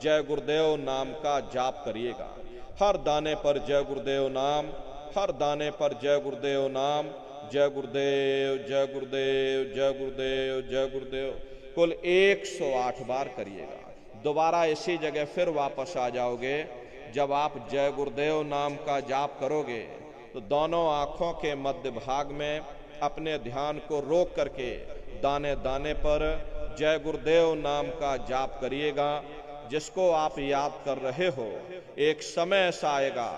जय गुरुदेव नाम का जाप करिएगा। हर दाने पर जय गुरुदेव नाम, हर दाने पर जय गुरुदेव नाम, जय गुरुदेव जय गुरुदेव जय गुरुदेव जय गुरुदेव, कुल 108 बार करिएगा। दोबारा इसी जगह फिर वापस आ जाओगे। जब आप जय गुरुदेव नाम का जाप करोगे तो दोनों आंखों के मध्य भाग में अपने ध्यान को रोक करके दाने दाने पर जय गुरुदेव नाम का जाप करिएगा। जिसको आप याद कर रहे हो, एक समय ऐसा आएगा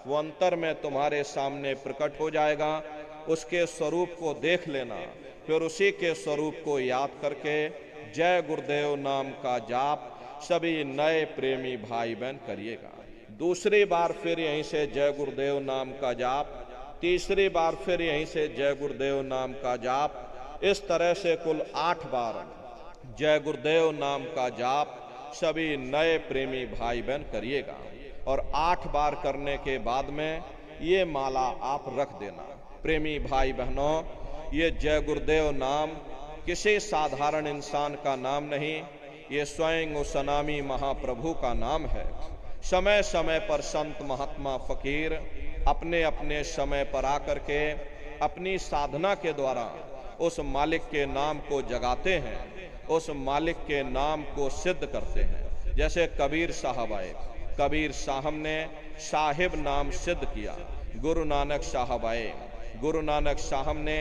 वो अंतर में तुम्हारे सामने प्रकट हो जाएगा। उसके स्वरूप को देख लेना, फिर उसी के स्वरूप को याद करके जय गुरुदेव नाम का जाप सभी नए प्रेमी भाई बहन करिएगा। दूसरी बार फिर यहीं से जय गुरुदेव नाम का जाप, तीसरी बार फिर यहीं से जय गुरुदेव नाम का जाप। इस तरह से कुल 8 बार जय गुरुदेव नाम का जाप सभी नए प्रेमी भाई बहन करिएगा। और 8 बार करने के बाद में ये माला आप रख देना। प्रेमी भाई बहनों, ये जय गुरुदेव नाम किसी साधारण इंसान का नाम नहीं, ये स्वयं उस अनामी महाप्रभु का नाम है। समय समय पर संत महात्मा फकीर अपने अपने समय पर आकर के अपनी साधना के द्वारा उस मालिक के नाम को जगाते हैं, उस मालिक के नाम को सिद्ध करते हैं। जैसे कबीर साहब आए, कबीर साहब ने साहिब नाम सिद्ध किया। गुरु नानक साहब आए, गुरु नानक साहब ने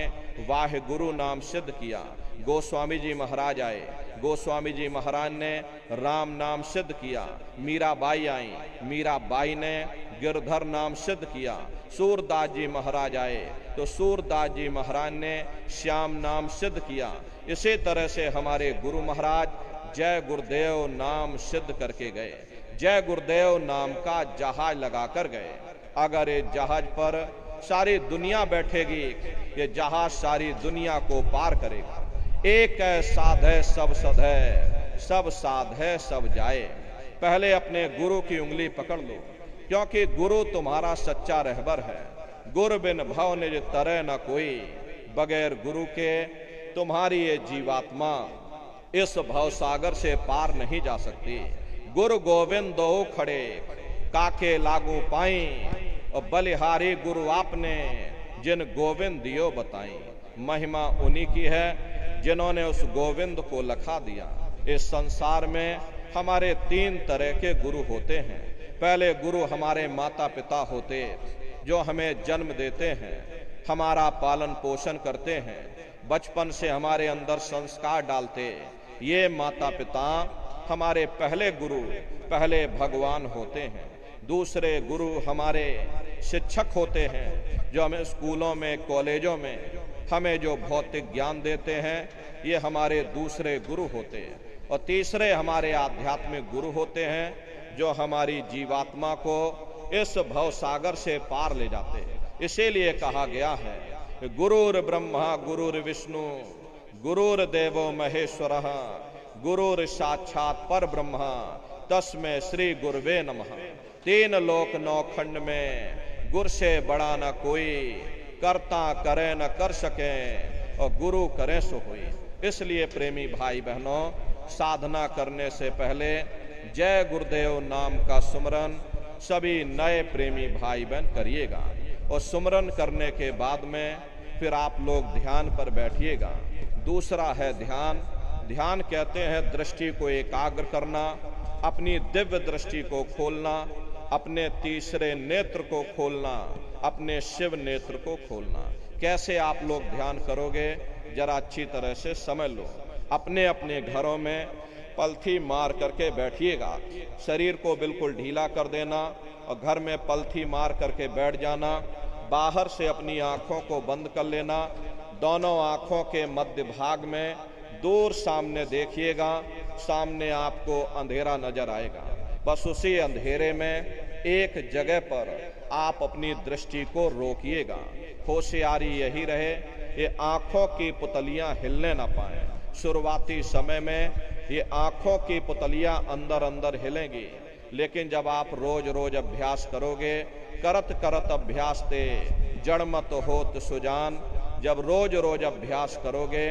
वाहे गुरु नाम सिद्ध किया। गोस्वामी जी महाराज आए, गोस्वामी जी महाराज ने राम नाम सिद्ध किया। मीराबाई आई, मीराबाई ने गिरधर नाम सिद्ध किया। सूरदास जी महाराज आए तो सूरदास जी महाराज ने श्याम नाम सिद्ध किया। इसी तरह से हमारे गुरु महाराज जय गुरुदेव नाम सिद्ध करके गए, जय गुरुदेव नाम का जहाज लगा कर गए। अगर ये जहाज पर सारी दुनिया बैठेगी, ये जहाज सारी दुनिया को पार करेगा। एक है साध है सब सद है, सब साध है सब जाए। पहले अपने गुरु की उंगली पकड़ लो, क्योंकि गुरु तुम्हारा सच्चा रहबर है। गुरु बिन भव निज तरह न कोई, बगैर गुरु के तुम्हारी ये जीवात्मा इस भव सागर से पार नहीं जा सकती। गुरु गोविंद दो खड़े काके लागू पाई, और बलिहारी गुरु आपने जिन गोविंद दियो बताई। महिमा उन्हीं की है जिन्होंने उस गोविंद को लखा दिया। इस संसार में हमारे 3 तरह के गुरु होते हैं। पहले गुरु हमारे माता पिता होते, जो हमें जन्म देते हैं, हमारा पालन पोषण करते हैं, बचपन से हमारे अंदर संस्कार डालते। ये माता पिता हमारे पहले गुरु, पहले भगवान होते हैं। दूसरे गुरु हमारे शिक्षक होते हैं, जो हमें स्कूलों में कॉलेजों में हमें जो भौतिक ज्ञान देते हैं, ये हमारे दूसरे गुरु होते हैं। और तीसरे हमारे आध्यात्मिक गुरु होते हैं, जो हमारी जीवात्मा को इस भव सागर से पार ले जाते हैं। इसीलिए कहा गया है गुरुर ब्रह्मा गुरुर विष्णु गुरुर देवो महेश्वरः गुरुर साक्षात पर ब्रह्मा तस्मै श्री गुरुवे नमः। 3 लोक 9 खंड में गुरु से बड़ा न कोई, करता करे न कर सके और गुरु करे सो होई। इसलिए प्रेमी भाई बहनों, साधना करने से पहले जय गुरुदेव नाम का सुमरन सभी नए प्रेमी भाई बहन करिएगा। और सुमरन करने के बाद में फिर आप लोग ध्यान पर बैठिएगा। दूसरा है ध्यान। ध्यान कहते हैं दृष्टि को एकाग्र करना, अपनी दिव्य दृष्टि को खोलना, अपने तीसरे नेत्र को खोलना, अपने शिव नेत्र को खोलना। कैसे आप लोग ध्यान करोगे, जरा अच्छी तरह से समझ लो। अपने अपने घरों में पलथी मार करके बैठिएगा। शरीर को बिल्कुल ढीला कर देना और घर में पलथी मार करके बैठ जाना। बाहर से अपनी आंखों को बंद कर लेना। दोनों आंखों के मध्य भाग में दूर सामने देखिएगा, सामने आपको अंधेरा नजर आएगा। बस उसी अंधेरे में एक जगह पर आप अपनी दृष्टि को रोकिएगा। होशियारी यही रहे, ये आंखों की पुतलियां हिलने ना पाए। शुरुआती समय में ये आंखों की पुतलियां अंदर अंदर हिलेंगी, लेकिन जब आप रोज रोज अभ्यास करोगे, करत करत अभ्यास ते जड़मत होत सुजान, जब रोज रोज अभ्यास करोगे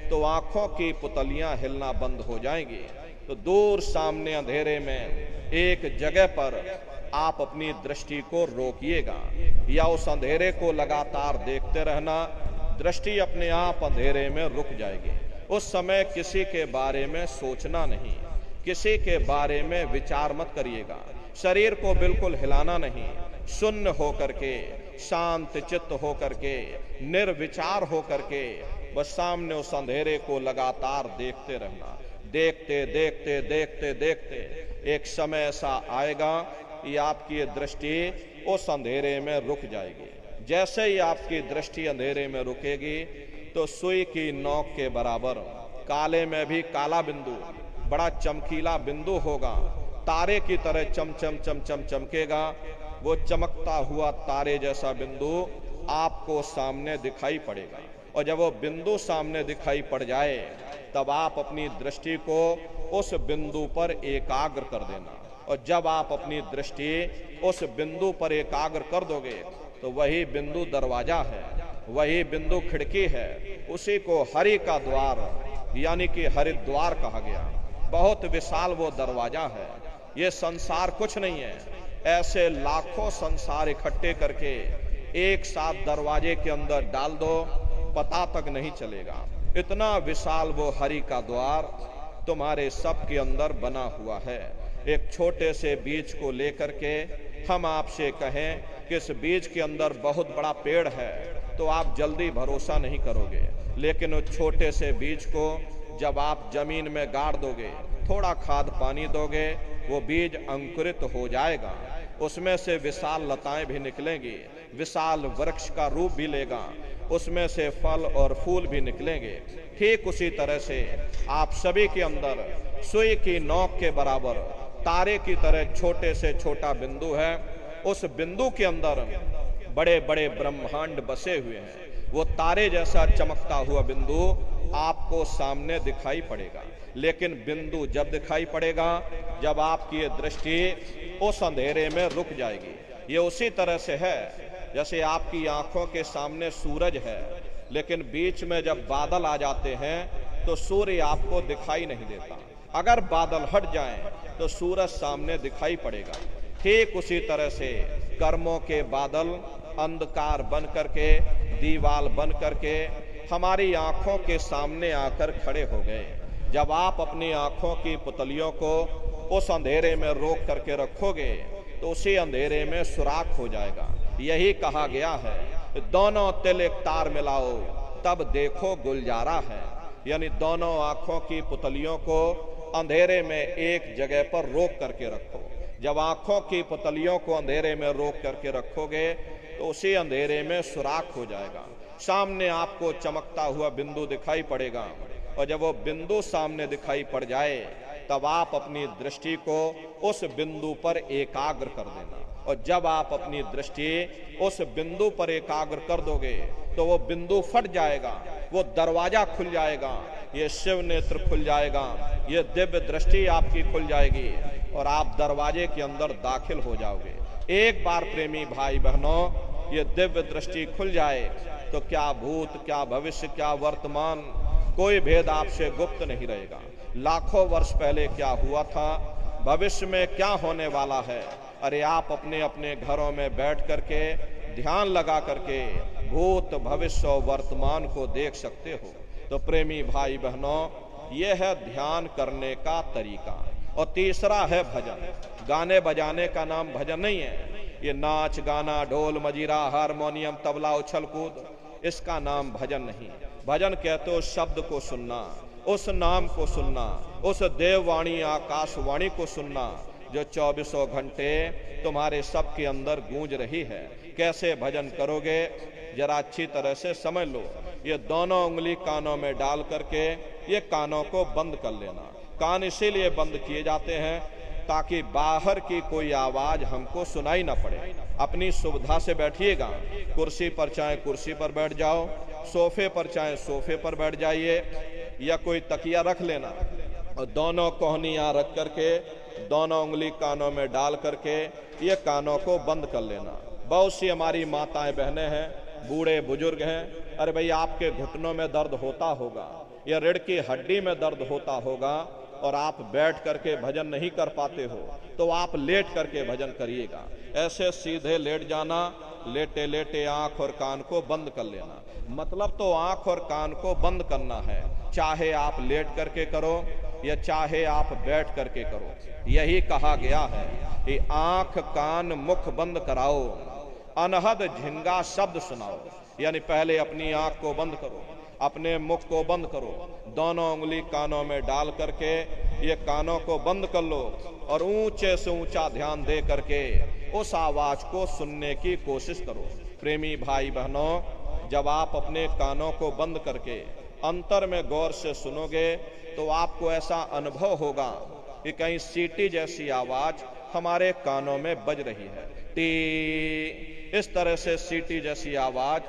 तो आंखों की पुतलियां हिलना बंद हो जाएंगी। तो दूर सामने अंधेरे में एक जगह पर आप अपनी दृष्टि को रोकिएगा या उस अंधेरे को लगातार देखते रहना। दृष्टि अपने आप अंधेरे में रुक जाएगी। उस समय किसी के बारे में सोचना नहीं, किसी के बारे में विचार मत करिएगा। शरीर को बिल्कुल हिलाना नहीं, शून्य होकर के, शांत चित्त होकर के, निर्विचार होकर के बस सामने उस अंधेरे को लगातार देखते रहना। देखते देखते देखते देखते एक समय ऐसा आएगा कि आपकी ये दृष्टि उस अंधेरे में रुक जाएगी। जैसे ही आपकी दृष्टि अंधेरे में रुकेगी तो सुई की नोक के बराबर काले में भी काला बिंदु, बड़ा चमकीला बिंदु होगा, तारे की तरह चम चम चम चम चमकेगा। वो चमकता हुआ तारे जैसा बिंदु आपको सामने दिखाई पड़ेगा। और जब वो बिंदु सामने दिखाई पड़ जाए तब आप अपनी दृष्टि को उस बिंदु पर एकाग्र कर देना। और जब आप अपनी दृष्टि उस बिंदु पर एकाग्र कर दोगे तो वही बिंदु दरवाजा है, वही बिंदु खिड़की है। उसी को हरि का द्वार यानी कि हरिद्वार कहा गया। बहुत विशाल वो दरवाजा है। ये संसार कुछ नहीं है। ऐसे लाखों संसार इकट्ठे करके एक साथ दरवाजे के अंदर डाल दो, पता तक नहीं चलेगा। इतना विशाल वो हरि का द्वार तुम्हारे सब के अंदर बना हुआ है। एक छोटे से बीज को लेकर के हम आपसे कहें कि इस बीज के अंदर बहुत बड़ा पेड़ है तो आप जल्दी भरोसा नहीं करोगे। लेकिन उस छोटे से बीज को जब आप जमीन में गाड़ दोगे, थोड़ा खाद पानी दोगे, वो बीज अंकुरित हो जाएगा। उसमें से विशाल लताएं भी निकलेंगी, विशाल वृक्ष का रूप भी लेगा, उसमें से फल और फूल भी निकलेंगे। ठीक उसी तरह से आप सभी के अंदर सुई की नोक के बराबर तारे की तरह छोटे से छोटा बिंदु है। उस बिंदु के अंदर बड़े बड़े ब्रह्मांड बसे हुए हैं। वो तारे जैसा चमकता हुआ बिंदु आपको सामने दिखाई पड़ेगा। लेकिन बिंदु जब दिखाई पड़ेगा जब आपकी ये दृष्टि उस अंधेरे में रुक जाएगी। ये उसी तरह से है जैसे आपकी आंखों के सामने सूरज है, लेकिन बीच में जब बादल आ जाते हैं तो सूर्य आपको दिखाई नहीं देता। अगर बादल हट जाएं तो सूरज सामने दिखाई पड़ेगा। ठीक उसी तरह से कर्मों के बादल अंधकार बन करके, दीवाल बन करके हमारी आंखों के सामने आकर खड़े हो गए। जब आप अपनी आंखों की पुतलियों को उस अंधेरे में रोक करके रखोगे तो उसी अंधेरे में सुराख हो जाएगा। यही कहा गया है, दोनों तिल एक तार मिलाओ तब देखो गुलजारा है। यानी दोनों आंखों की पुतलियों को अंधेरे में एक जगह पर रोक करके रखो। जब आंखों की पुतलियों को अंधेरे में रोक करके रखोगे तो उसी अंधेरे में सुराख हो जाएगा। सामने आपको चमकता हुआ बिंदु दिखाई पड़ेगा। और जब वो बिंदु सामने दिखाई पड़ जाए तब आप अपनी दृष्टि को उस बिंदु पर एकाग्र कर देना। और जब आप अपनी दृष्टि उस बिंदु पर एकाग्र कर दोगे तो वो बिंदु फट जाएगा, वो दरवाजा खुल जाएगा, ये शिव नेत्र खुल जाएगा, ये दिव्य दृष्टि आपकी खुल जाएगी और आप दरवाजे के अंदर दाखिल हो जाओगे। एक बार प्रेमी भाई बहनों ये दिव्य दृष्टि खुल जाए तो क्या भूत, क्या भविष्य, क्या वर्तमान, कोई भेद आपसे गुप्त नहीं रहेगा। लाखों वर्ष पहले क्या हुआ था, भविष्य में क्या होने वाला है, अरे आप अपने अपने घरों में बैठ करके ध्यान लगा करके भूत, भविष्य और वर्तमान को देख सकते हो। तो प्रेमी भाई बहनों यह है ध्यान करने का तरीका। और तीसरा है भजन। गाने बजाने का नाम भजन नहीं है। ये नाच गाना, ढोल मजीरा, हारमोनियम, तबला, उछल कूद, इसका नाम भजन नहीं। भजन कहते हो शब्द को सुनना, उस नाम को सुनना, उस देववाणी आकाशवाणी को सुनना जो 24 घंटे तुम्हारे सब के अंदर गूंज रही है। कैसे भजन करोगे जरा अच्छी तरह से समझ लो। ये दोनों उंगली कानों में डाल करके ये कानों को बंद कर लेना। कान इसीलिए बंद किए जाते हैं ताकि बाहर की कोई आवाज हमको सुनाई ना पड़े। अपनी सुविधा से बैठिएगा, कुर्सी पर चाहे कुर्सी पर बैठ जाओ, सोफे पर चाहे सोफे पर बैठ जाइए या कोई तकिया रख लेना और दोनों कोहनियां रख करके दोनों उंगली कानों में डाल करके ये कानों को बंद कर लेना। बहुत सी हमारी माताएं बहनें हैं, बूढ़े बुजुर्ग हैं, अरे भाई आपके घुटनों में दर्द होता होगा या रीढ़ की हड्डी में दर्द होता होगा और आप बैठ करके भजन नहीं कर पाते हो तो आप लेट करके भजन करिएगा। ऐसे सीधे लेट जाना, लेटे लेटे आंख और कान को बंद कर लेना। मतलब तो आंख और कान को बंद करना है, चाहे आप लेट करके करो या चाहे आप बैठ करके करो। यही कहा गया है कि आंख कान मुख बंद कराओ, अनहद झिंगा शब्द सुनाओ। यानी पहले अपनी आंख को बंद करो, अपने मुख को बंद करो, दोनों उंगली कानों में डाल करके ये कानों को बंद कर लो और ऊंचे से ऊंचा ध्यान दे करके उस आवाज को सुनने की कोशिश करो। प्रेमी भाई बहनों, जब आप अपने कानों को बंद करके अंतर में गौर से सुनोगे तो आपको ऐसा अनुभव होगा कि कहीं सीटी जैसी आवाज हमारे कानों में बज रही है। टी, इस तरह से सीटी जैसी आवाज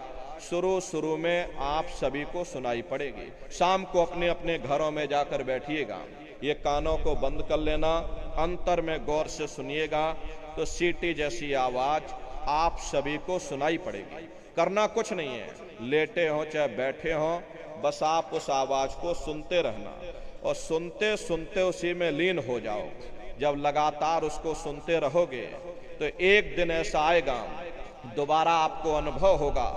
शुरू में आप सभी को सुनाई पड़ेगी। शाम को अपने अपने घरों में जाकर बैठिएगा, ये कानों को बंद कर लेना, अंतर में गौर से सुनिएगा तो सीटी जैसी आवाज आप सभी को सुनाई पड़ेगी। करना कुछ नहीं है, लेटे हो चाहे बैठे हो, बस आप उस आवाज को सुनते रहना और सुनते सुनते उसी में लीन हो जाओ। जब लगातार उसको सुनते रहोगे तो एक दिन ऐसा आएगा, दोबारा आपको अनुभव होगा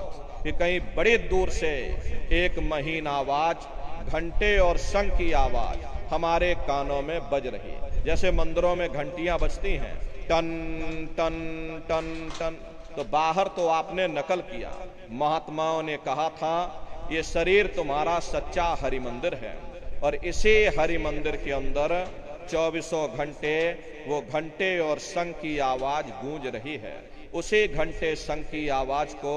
कि कहीं बड़ी दूर से एक महीन आवाज, घंटे और शंख की आवाज हमारे कानों में बज रही है। जैसे मंदिरों में घंटियां बजती हैं, टन टन टन टन, तो बाहर तो आपने नकल किया। महात्माओं ने कहा था ये शरीर तुम्हारा सच्चा हरि मंदिर है और इसी हरि मंदिर के अंदर 24 घंटे वो घंटे और शंख की आवाज गूंज रही है। उसी घंटे शंख की आवाज को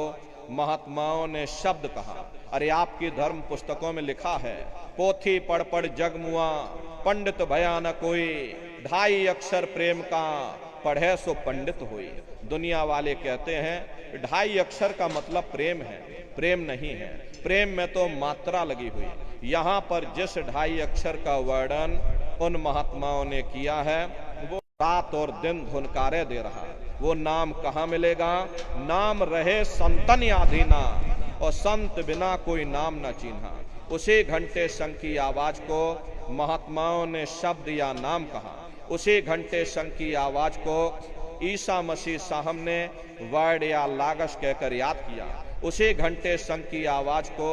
महात्माओं ने शब्द कहा। अरे आपकी धर्म पुस्तकों में लिखा है, पोथी पढ़ पढ़ जग मुआ, पंडित भया न कोई, 2.5 अक्षर प्रेम का, पढ़े सो पंडित हुई। दुनिया वाले कहते हैं 2.5 अक्षर का मतलब प्रेम है, प्रेम नहीं है। प्रेम में तो मात्रा लगी हुई। यहाँ पर जिस 2.5 अक्षर का वर्णन उन महात्माओं ने किया है वो रात और दिन धुनकारे दे रहा। वो नाम कहाँ मिलेगा? नाम रहे संतन आधीना और संत बिना कोई नाम न चिन्हा। उसी घंटे शंख की आवाज को महात्माओं ने शब्द या नाम कहा। उसी घंटे शंख की आवाज को ईसा मसीह साहब ने वर्ड या लागश कहकर याद किया। उसी घंटे शंख की आवाज को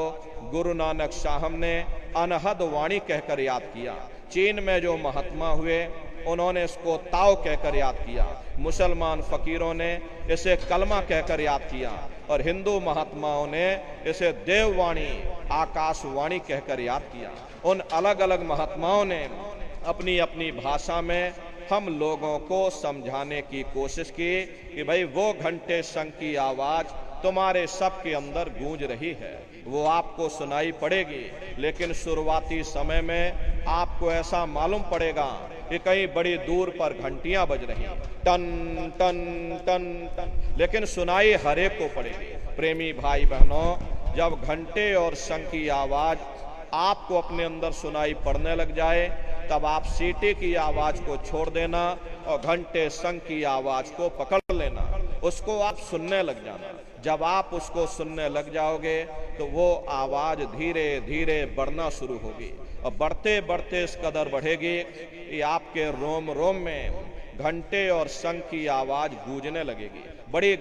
गुरु नानक साहब ने अनहद वाणी कहकर याद किया। चीन में जो महात्मा हुए उन्होंने इसको ताओ कहकर याद किया। मुसलमान फकीरों ने इसे कलमा कहकर याद किया और हिंदू महात्माओं ने इसे देववाणी, आकाशवाणी कहकर याद किया। उन अलग अलग महात्माओं ने अपनी अपनी भाषा में हम लोगों को समझाने की कोशिश की कि भाई वो घंटे शंख की आवाज तुम्हारे सबके अंदर गूंज रही है, वो आपको सुनाई पड़ेगी। लेकिन शुरुआती समय में आपको ऐसा मालूम पड़ेगा कि कहीं बड़ी दूर पर घंटियां बज रही, टन टन टन टन, लेकिन सुनाई हर एक को पड़ेगी। प्रेमी भाई बहनों, जब घंटे और शंख की आवाज आपको अपने अंदर सुनाई पड़ने लग जाए तब आप सीटी की आवाज को छोड़ देना और घंटे शंख की आवाज को पकड़ लेना, उसको आप सुनने लग जाना। जब आप उसको सुनने लग जाओगे तो वो आवाज धीरे धीरे बढ़ना शुरू होगी और बढ़ते बढ़ते इस कदर बढ़ेगी कि आपके रोम रोम में घंटे और शंख की आवाज गूंजने लगेगी। बड़ी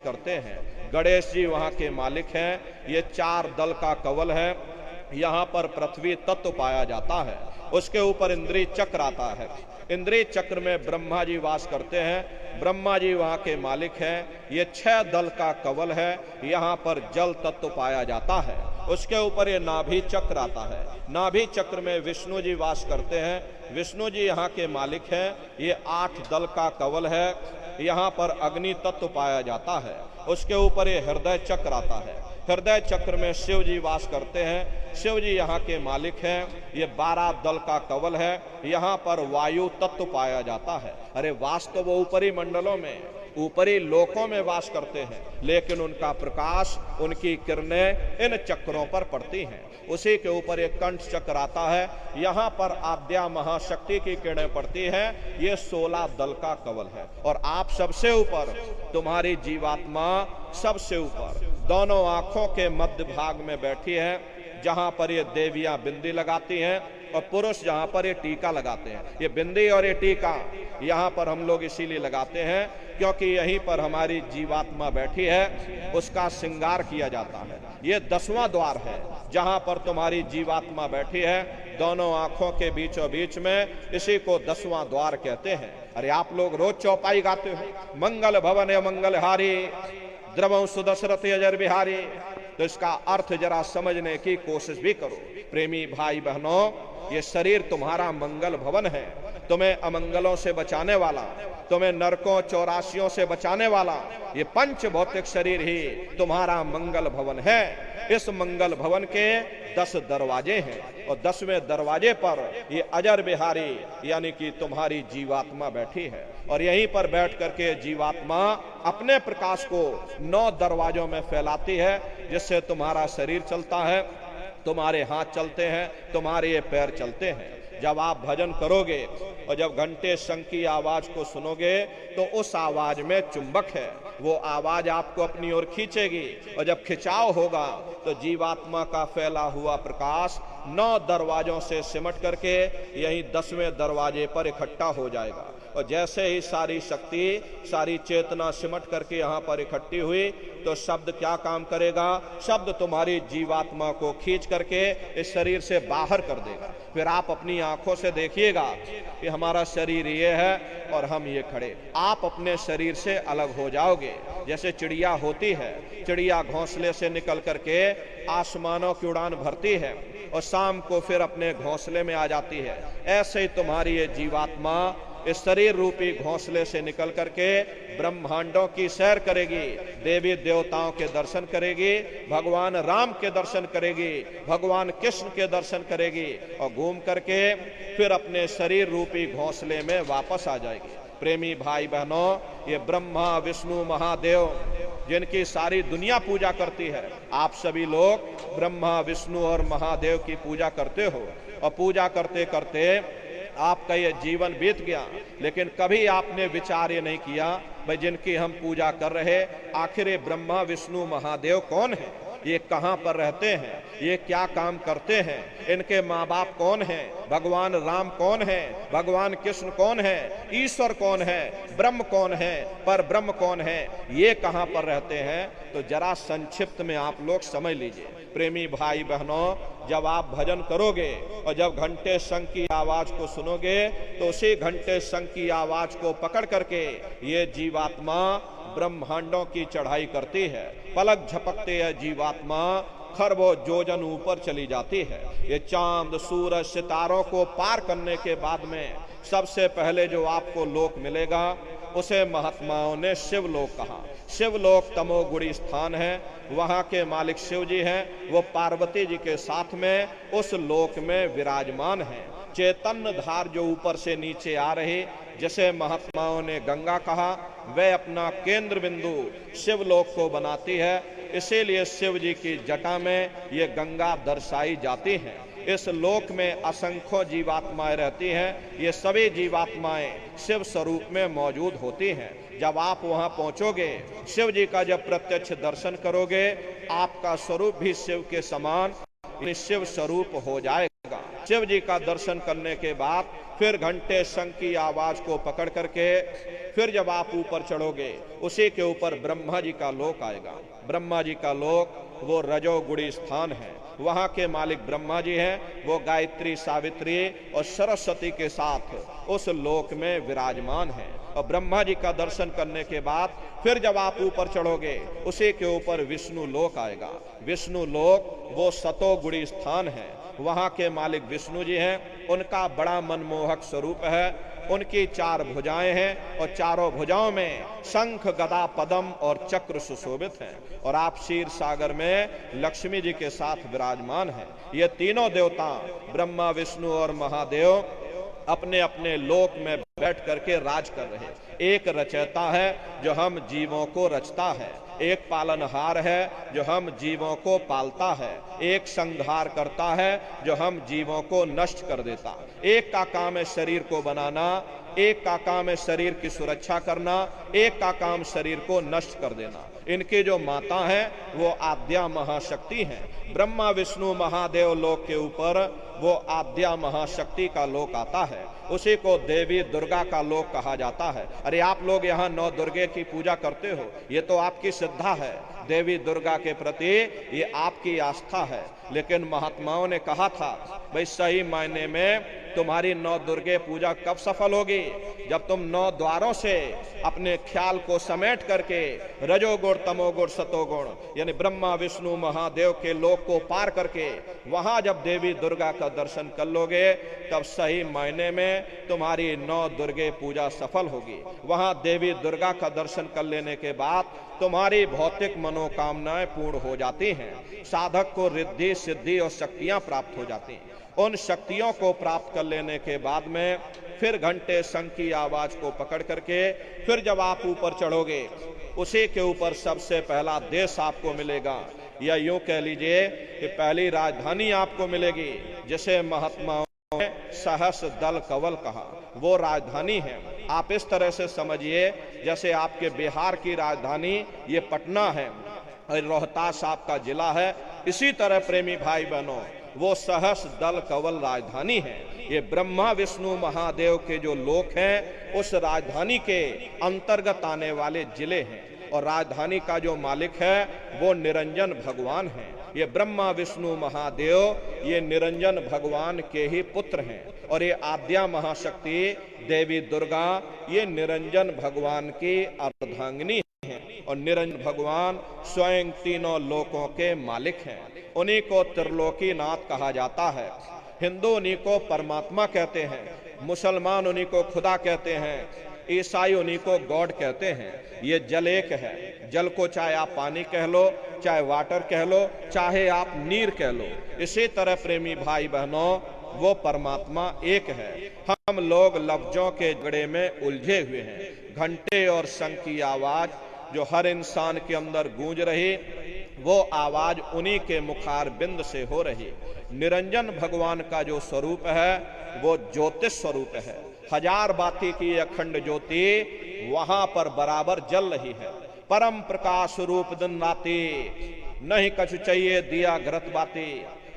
करते हैं। गणेश जी वहां के मालिक हैं। ये 4 दल का कवल है। यहाँ पर पृथ्वी तत्व पाया जाता है। उसके ऊपर इंद्रिय चक्र आता है। इंद्रिय चक्र में ब्रह्मा जी वास करते हैं। ब्रह्मा जी वहाँ के मालिक हैं। ये 6 दल का कवल है। यहाँ पर जल तत्व पाया जाता है। उसके ऊपर ये नाभि चक्र आता है। नाभि चक्र में विष्णु जी वास करते हैं। विष्णु जी यहाँ के मालिक हैं। ये 8 दल का कवल है। यहाँ पर अग्नि तत्व पाया जाता है। उसके ऊपर ये हृदय चक्र आता है। हृदय चक्र में शिव जी वास करते हैं। शिव जी यहाँ के मालिक हैं। ये 12 दल का कवल है। यहाँ पर वायु तत्व पाया जाता है। अरे वास तो वो ऊपरी मंडलों में, ऊपरी लोकों में वास करते हैं, लेकिन उनका प्रकाश, उनकी किरणें इन चक्रों पर पड़ती हैं। उसी के ऊपर एक कंठ चक्र आता है। यहाँ पर आद्या महाशक्ति की किरणें पड़ती हैं। ये 16 दल का कवल है। और आप सबसे ऊपर, तुम्हारी जीवात्मा सबसे ऊपर दोनों आंखों के मध्य भाग में बैठी है, जहां पर ये देवियां बिंदी लगाती हैं और पुरुष जहां पर ये टीका लगाते हैं। ये बिंदी और ये टीका यहाँ पर हम लोग इसीलिए लगाते हैं क्योंकि यहीं पर हमारी जीवात्मा बैठी है, उसका श्रृंगार किया जाता है। ये 10वां द्वार है जहां पर तुम्हारी जीवात्मा बैठी है, दोनों आंखों के बीचों बीच में। इसी को 10वां द्वार कहते हैं। अरे आप लोग रोज चौपाई गाते हो, मंगल भवन मंगल हारी, द्रवं सुदशरथ अजर बिहारी। तो इसका अर्थ जरा समझने की कोशिश भी करो। प्रेमी भाई बहनों, ये शरीर तुम्हारा मंगल भवन है, तुम्हें अमंगलों से बचाने वाला, तुम्हें नरकों चौरासियों से बचाने वाला ये पंच भौतिक शरीर ही तुम्हारा मंगल भवन है। इस मंगल भवन के 10 दरवाजे हैं और 10वें दरवाजे पर ये अजर बिहारी यानी कि तुम्हारी जीवात्मा बैठी है। और यहीं पर बैठ करके जीवात्मा अपने प्रकाश को 9 दरवाजों में फैलाती है, जिससे तुम्हारा शरीर चलता है, तुम्हारे हाथ चलते हैं, तुम्हारे ये पैर चलते हैं। जब आप भजन करोगे और जब घंटे शंख की आवाज को सुनोगे तो उस आवाज में चुंबक है, वो आवाज आपको अपनी ओर खींचेगी। और जब खिंचाव होगा तो जीवात्मा का फैला हुआ प्रकाश 9 दरवाजों से सिमट करके यही 10वें दरवाजे पर इकट्ठा हो जाएगा। और जैसे ही सारी शक्ति, सारी चेतना सिमट करके यहाँ पर इकट्ठी हुई तो शब्द क्या काम करेगा? शब्द तुम्हारी जीवात्मा को खींच करके इस शरीर से बाहर कर देगा। फिर आप अपनी आंखों से देखिएगा कि हमारा शरीर ये है और हम ये खड़े। आप अपने शरीर से अलग हो जाओगे। जैसे चिड़िया होती है, चिड़िया घोंसले से निकल करके आसमानों की उड़ान भरती है और शाम को फिर अपने घोंसले में आ जाती है, ऐसे ही तुम्हारी ये जीवात्मा इस शरीर रूपी घोंसले से निकल करके ब्रह्मांडों की सैर करेगी, देवी देवताओं के दर्शन करेगी, भगवान राम के दर्शन करेगी, भगवान कृष्ण के दर्शन करेगी और घूम करके फिर अपने शरीर रूपी घोंसले में वापस आ जाएगी। प्रेमी भाई बहनों, ये ब्रह्मा विष्णु महादेव जिनकी सारी दुनिया पूजा करती है, आप सभी लोग ब्रह्मा विष्णु और महादेव की पूजा करते हो और पूजा करते करते आपका ये जीवन बीत गया, लेकिन कभी आपने विचार ये नहीं किया भाई जिनकी हम पूजा कर रहे, आखिर ये ब्रह्मा विष्णु महादेव कौन है, ये कहाँ पर रहते हैं, ये क्या काम करते हैं, इनके माँ बाप कौन हैं, भगवान राम कौन है, भगवान कृष्ण कौन है, ईश्वर कौन है, ब्रह्म कौन है, पर ब्रह्म कौन है, ये कहाँ पर रहते हैं। तो जरा संक्षिप्त में आप लोग समझ लीजिए। प्रेमी भाई बहनों, जब आप भजन करोगे और जब घंटे शंख की आवाज को सुनोगे तो उसी घंटे शंख की आवाज को पकड़ करके ये जीवात्मा ब्रह्मांडों की चढ़ाई करती है। पलक झपकते है जीवात्मा खरबों योजन ऊपर चली जाती है। ये चांद सूरज सितारों को पार करने के बाद में सबसे पहले जो आपको लोक मिलेगा उसे महात्माओं ने शिवलोक कहा। शिवलोक तमोगुणी स्थान है, वहां के मालिक शिव जी हैं, वो पार्वती जी के साथ में उस लोक में विराजमान हैं। चैतन्य धार जो ऊपर से नीचे आ रही, जैसे महात्माओं ने गंगा कहा, वह अपना केंद्र बिंदु शिवलोक को बनाती है। इसीलिए शिव जी की जटा में ये गंगा दर्शाई जाती है। इस लोक में असंख्यों जीवात्माएं रहती हैं। ये सभी जीवात्माएं शिव स्वरूप में मौजूद होती हैं। जब आप वहां पहुंचोगे, शिव जी का जब प्रत्यक्ष दर्शन करोगे, आपका स्वरूप भी शिव के समान शिव स्वरूप हो जाएगा। शिव जी का दर्शन करने के बाद फिर घंटे शंख की आवाज को पकड़ करके फिर जब आप ऊपर चढ़ोगे उसी के ऊपर ब्रह्मा जी का लोक आएगा। ब्रह्मा जी का लोक वो रजोगुणी स्थान है, वहां के मालिक ब्रह्मा जी हैं। वो गायत्री, सावित्री और सरस्वती के साथ उस लोक में विराजमान है। और ब्रह्मा जी का दर्शन करने के बाद फिर जब आप ऊपर चढ़ोगे उसी के ऊपर विष्णु लोक आएगा। विष्णु लोक वो सतोगुणी स्थान है, वहां के मालिक विष्णु जी हैं। उनका बड़ा मनमोहक स्वरूप है। उनकी 4 भुजाएं हैं और चारों भुजाओं में शंख, गदा, पद्म और चक्र सुशोभित हैं। और आप क्षीर सागर में लक्ष्मी जी के साथ विराजमान हैं। ये तीनों देवता ब्रह्मा, विष्णु और महादेव अपने अपने लोक में बैठ करके राज कर रहे हैं। एक रचयिता है जो हम जीवों को रचता है, एक पालनहार है जो हम जीवों को पालता है, एक संहार करता है जो हम जीवों को नष्ट कर देता। एक का काम है शरीर को बनाना, एक का काम है शरीर की सुरक्षा करना, एक का काम शरीर को नष्ट कर देना। इनकी जो माता है वो आद्या महाशक्ति हैं। ब्रह्मा, विष्णु, महादेव लोक के ऊपर वो आद्या महाशक्ति का लोक आता है, उसी को देवी दुर्गा का लोक कहा जाता है। अरे आप लोग यहाँ 9 दुर्गे की पूजा करते हो, ये तो आपकी श्रद्धा है, देवी दुर्गा के प्रति ये आपकी आस्था है। लेकिन महात्माओं ने कहा था भाई सही मायने में तुम्हारी 9 दुर्गे पूजा कब सफल होगी? जब तुम 9 द्वारों से अपने ख्याल को समेट करके रजोगुण, तमोगुण, सतोगुण यानी ब्रह्मा, विष्णु, महादेव के लोक को पार करके वहां जब देवी दुर्गा का दर्शन कर लोगे तब सही मायने में तुम्हारी 9 दुर्गे पूजा सफल होगी। वहां देवी दुर्गा का दर्शन कर लेने के बाद तुम्हारी भौतिक मनोकामनाएं पूर्ण हो जाती हैं। साधक को रिद्धि, सिद्धि और शक्तियां प्राप्त हो जाती हैं। उन शक्तियों को प्राप्त कर लेने के बाद में फिर घंटे, शंख की आवाज को पकड़ करके फिर जब आप ऊपर चढ़ोगे उसी के ऊपर सबसे पहला देश आपको मिलेगा, या यूं कह लीजिए कि पहली राजधानी आपको मिलेगी, जिसे महात्माओं ने सहस दल कवल कहा, वो राजधानी है। आप इस तरह से समझिए जैसे आपके बिहार की राजधानी ये पटना है और रोहतास आपका जिला है, इसी तरह प्रेमी भाई बहनों वो सहस दल कवल राजधानी है। ये ब्रह्मा, विष्णु, महादेव के जो लोक हैं उस राजधानी के अंतर्गत आने वाले जिले हैं। और राजधानी का जो मालिक है वो निरंजन भगवान है। ये ब्रह्मा, विष्णु, महादेव ये निरंजन भगवान के ही पुत्र हैं। और ये आद्या महाशक्ति देवी दुर्गा ये निरंजन भगवान की अर्धांगिनी है। और निरंजन भगवान स्वयं तीनों लोकों के मालिक हैं। उन्हीं को त्रिलोकीनाथ कहा जाता है। हिंदू उन्हीं को परमात्मा कहते हैं, मुसलमान उन्हीं को खुदा कहते हैं, ईसाई उन्हीं को गॉड कहते हैं। ये जल एक है। जल को चाहे आप पानी कह लो, चाहे वाटर कह लो, चाहे आप नीर कह लो, इसी तरह प्रेमी भाई बहनों वो परमात्मा एक है। हम लोग लफ्जों के झगड़े में उलझे हुए हैं। घंटे और शंख की आवाज जो हर इंसान के अंदर गूंज रही वो आवाज उन्हीं के मुखार बिंद से हो रही। निरंजन भगवान का जो स्वरूप है वो ज्योतिष स्वरूप है। 1000 बाती की अखंड ज्योति वहां पर बराबर जल रही है। परम प्रकाश रूप दिन राती, नहीं कछु चाहिए दिया घृत बाती।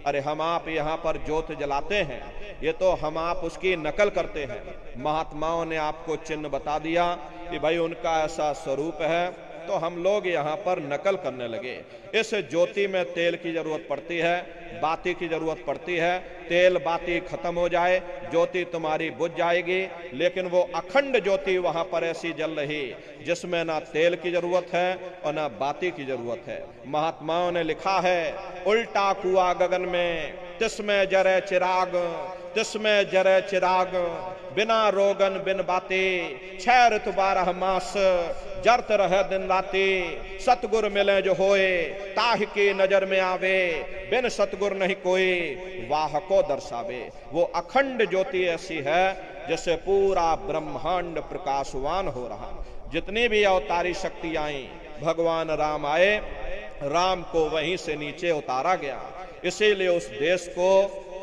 अरे हम आप यहाँ पर ज्योत जलाते हैं, ये तो हम आप उसकी नकल करते हैं। महात्माओं ने आपको चिन्ह बता दिया कि भाई उनका ऐसा स्वरूप है, तो हम लोग यहाँ पर नकल करने लगे। इस ज्योति में तेल की जरूरत पड़ती है, बाती की जरूरत पड़ती है। तेल बाती खत्म हो जाए ज्योति तुम्हारी बुझ जाएगी। लेकिन वो अखंड ज्योति वहां पर ऐसी जल रही जिसमें ना तेल की जरूरत है और ना बाती की जरूरत है। महात्माओं ने लिखा है उल्टा कुआ गगन में तिसमें जरे चिराग, तिसमें जरे चिराग, बिना रोगन बिन बाती, 6 ऋतु 12 मास जरत रहे दिन राती। सतगुर मिले जो होए ताह की नजर में आवे, बिन सतगुर नहीं कोई वाह को दर्शावे। वो अखंड ज्योति ऐसी है जैसे पूरा ब्रह्मांड प्रकाशवान हो रहा। जितनी भी अवतारी शक्ति आई, भगवान राम आए, राम को वहीं से नीचे उतारा गया। इसीलिए उस देश को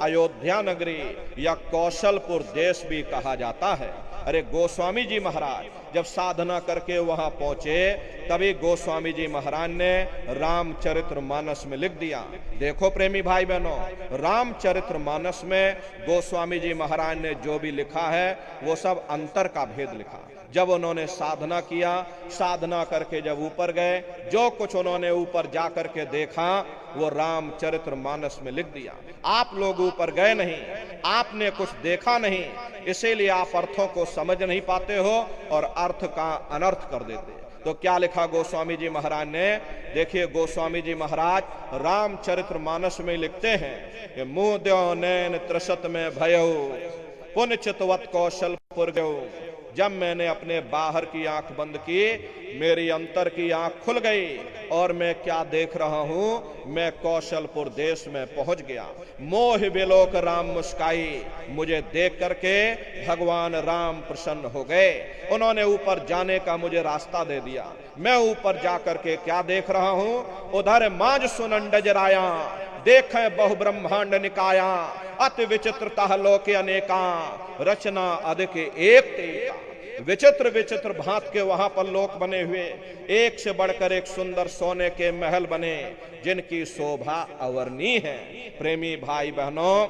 अयोध्या नगरी या कौशलपुर देश भी कहा जाता है। अरे गोस्वामी जी महाराज जब साधना करके वहां पहुंचे तभी गोस्वामी जी महाराज ने रामचरितमानस में लिख दिया। देखो प्रेमी भाई बहनों, रामचरितमानस में गोस्वामी जी महाराज ने जो भी लिखा है वो सब अंतर का भेद लिखा। जब उन्होंने साधना किया, साधना करके जब ऊपर गए, जो कुछ उन्होंने ऊपर जा करके देखा वो रामचरितमानस में लिख दिया। आप लोग ऊपर गए नहीं, आपने कुछ देखा नहीं, इसीलिए आप अर्थों को समझ नहीं पाते हो और अर्थ का अनर्थ कर देते। तो क्या लिखा गोस्वामी जी महाराज ने? देखिए गोस्वामी जी महाराज रामचरितमानस में लिखते हैं कि मुंह द्यो नैन त्रसत में भयो पुण्य चितवत कौशल पुर गयो। जब मैंने अपने बाहर की आंख बंद की, मेरी अंतर की आंख खुल गई और मैं क्या देख रहा हूं, मैं कौशलपुर देश में पहुंच गया। मोह बिलोक राम मुस्काई, मुझे देख करके भगवान राम प्रसन्न हो गए। उन्होंने ऊपर जाने का मुझे रास्ता दे दिया। मैं ऊपर जा करके क्या देख रहा हूं, उधर मांझ सुनंड जराया देखे बहु ब्रह्मांड निकाया अति विचित्रता लोके अनेका रचना अधिक एक तेका। विचित्र विचित्र भांत के वहां पर लोक बने हुए, एक से बढ़कर एक सुंदर सोने के महल बने जिनकी शोभा अवर्णीय है। प्रेमी भाई बहनों,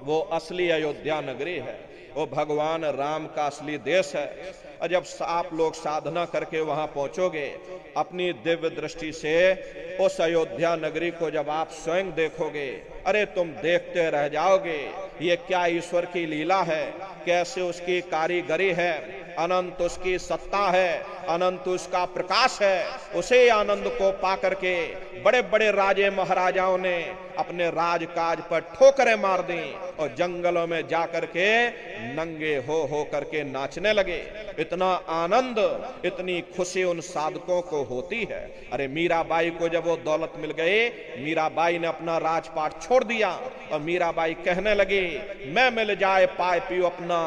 वो असली अयोध्या नगरी है, वो भगवान राम का असली देश है। और जब आप लोग साधना करके वहां पहुंचोगे, अपनी दिव्य दृष्टि से उस अयोध्या नगरी को जब आप स्वयं देखोगे, अरे तुम देखते रह जाओगे, ये क्या ईश्वर की लीला है, कैसे उसकी कारीगरी है, अनंत उसकी सत्ता है, अनंत उसका प्रकाश है। उसे आनंद को पा करके बड़े बड़े राजे महाराजाओं ने अपने राजकाज पर ठोकरें मार दी और जंगलों में जाकर के नंगे हो करके नाचने लगे। इतना आनंद, इतनी खुशी उन साधकों को होती है। अरे मीराबाई को जब वो दौलत मिल गई, मीराबाई ने अपना राजपाट छोड़ दिया और मीराबाई कहने लगी, मैं मिल जाए पाए पियो अपना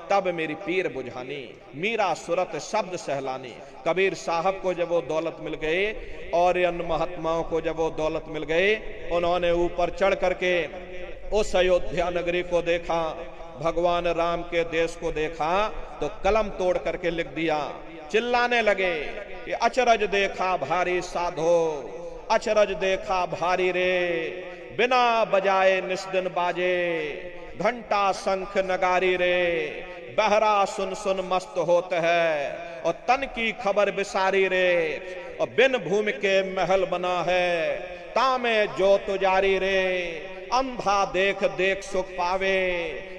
तब मेरी पीर बुझानी, मीरा सुरत शब्द सहलानी। कबीर साहब को जब वो दौलत मिल गई और अन्य महात्माओं को जब वो दौलत मिल गई, उन्होंने ऊपर चढ़ करके उस अयोध्या नगरी को देखा, भगवान राम के देश को देखा, तो कलम तोड़ करके लिख दिया। चिल्लाने लगे, ये अचरज देखा भारी साधो, अचरज देखा भारी रे, बिना बजाए निस्दिन बाजे, घंटा शंख नगारी रे, बहरा सुन सुन मस्त होते है और तन की खबर बिसारी रे, और बिन भूमि के महल बना है तामे जो तुजारी रे, अंधा देख देख सुख पावे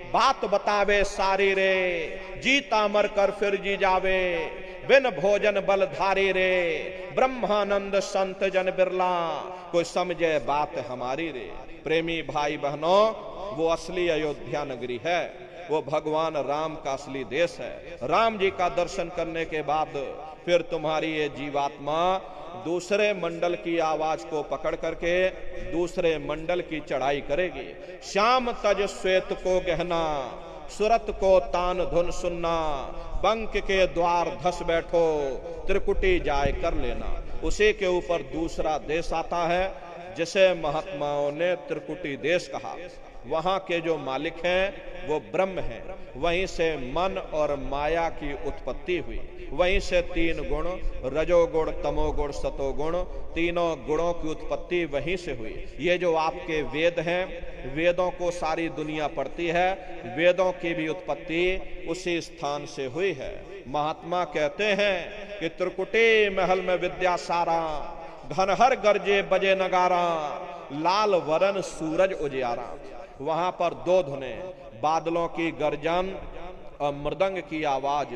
बात बतावे सारी रे, जीता मर कर फिर जी जावे बिन भोजन बलधारी रे, ब्रह्मानंद संत जन बिरला कोई समझे बात हमारी रे। प्रेमी भाई बहनों, वो असली अयोध्या नगरी है, वो भगवान राम का असली देश है। राम जी का दर्शन करने के बाद फिर तुम्हारी ये जीवात्मा दूसरे मंडल की आवाज को पकड़ करके दूसरे मंडल की चढ़ाई करेगी। श्याम तज श्वेत को गहना, सुरत को तान धुन सुनना, बंक के द्वार धस बैठो, त्रिकुटी जाय कर लेना। उसी के ऊपर दूसरा देश आता है जिसे महात्माओं ने त्रिकुटी देश कहा। वहां के जो मालिक हैं वो ब्रह्म हैं, वहीं से मन और माया की उत्पत्ति हुई, वहीं से तीन गुण रजोगुण तमोगुण सतोगुण, तीनों गुणों की उत्पत्ति वहीं से हुई। ये जो आपके वेद हैं, वेदों को सारी दुनिया पढ़ती है, वेदों की भी उत्पत्ति उसी स्थान से हुई है। महात्मा कहते हैं कि त्रिकुटी महल में विद्या सारा, घनहर गरजे बजे नगारा, लाल वरन सूरज उजियारा। वहां पर दो धुने, बादलों की गर्जन और मृदंग की आवाज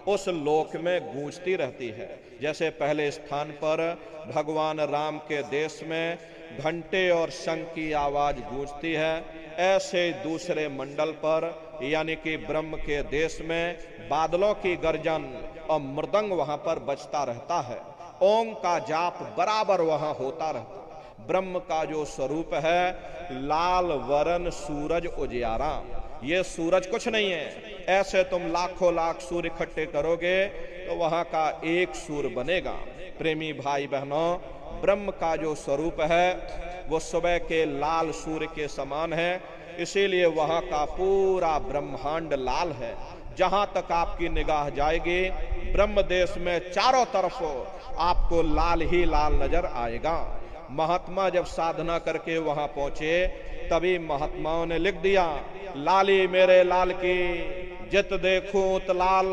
उस लोक में गूंजती रहती है। जैसे पहले स्थान पर भगवान राम के देश में घंटे और शंख की आवाज गूंजती है, ऐसे दूसरे मंडल पर यानी कि ब्रह्म के देश में बादलों की गर्जन और मृदंग वहां पर बजता रहता है। ओम का जाप बराबर वहां होता रहता है। ब्रह्म का जो स्वरूप है लाल वरन सूरज उजियारा, ये सूरज कुछ नहीं है। ऐसे तुम लाखों लाख सूर्य इकट्ठे करोगे तो वहां का एक सूर्य बनेगा। प्रेमी भाई बहनों, ब्रह्म का जो स्वरूप है वो सुबह के लाल सूर्य के समान है, इसीलिए वहां का पूरा ब्रह्मांड लाल है। जहां तक आपकी निगाह जाएगी ब्रह्म देश में चारों तरफ आपको लाल ही लाल नजर आएगा। महात्मा जब साधना करके वहां पहुंचे तभी महात्माओं ने लिख दिया, लाली मेरे लाल की जित देखूं त लाल,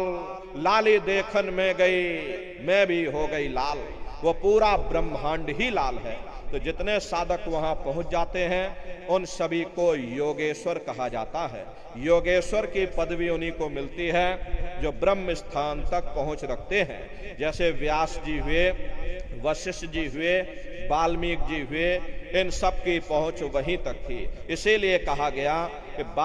लाली देखन में गई मैं भी हो गई लाल। वो पूरा ब्रह्मांड ही लाल है। तो जितने साधक वहां पहुंच जाते हैं उन सभी को योगेश्वर कहा जाता है। योगेश्वर की पदवी उन्हीं को मिलती है जो ब्रह्म स्थान तक पहुंच रखते हैं। जैसे व्यास जी हुए, वशिष्ठ जी हुए, वाल्मीकि जी हुए, इन सब की पहुंच वहीं तक थी। इसीलिए कहा गया कि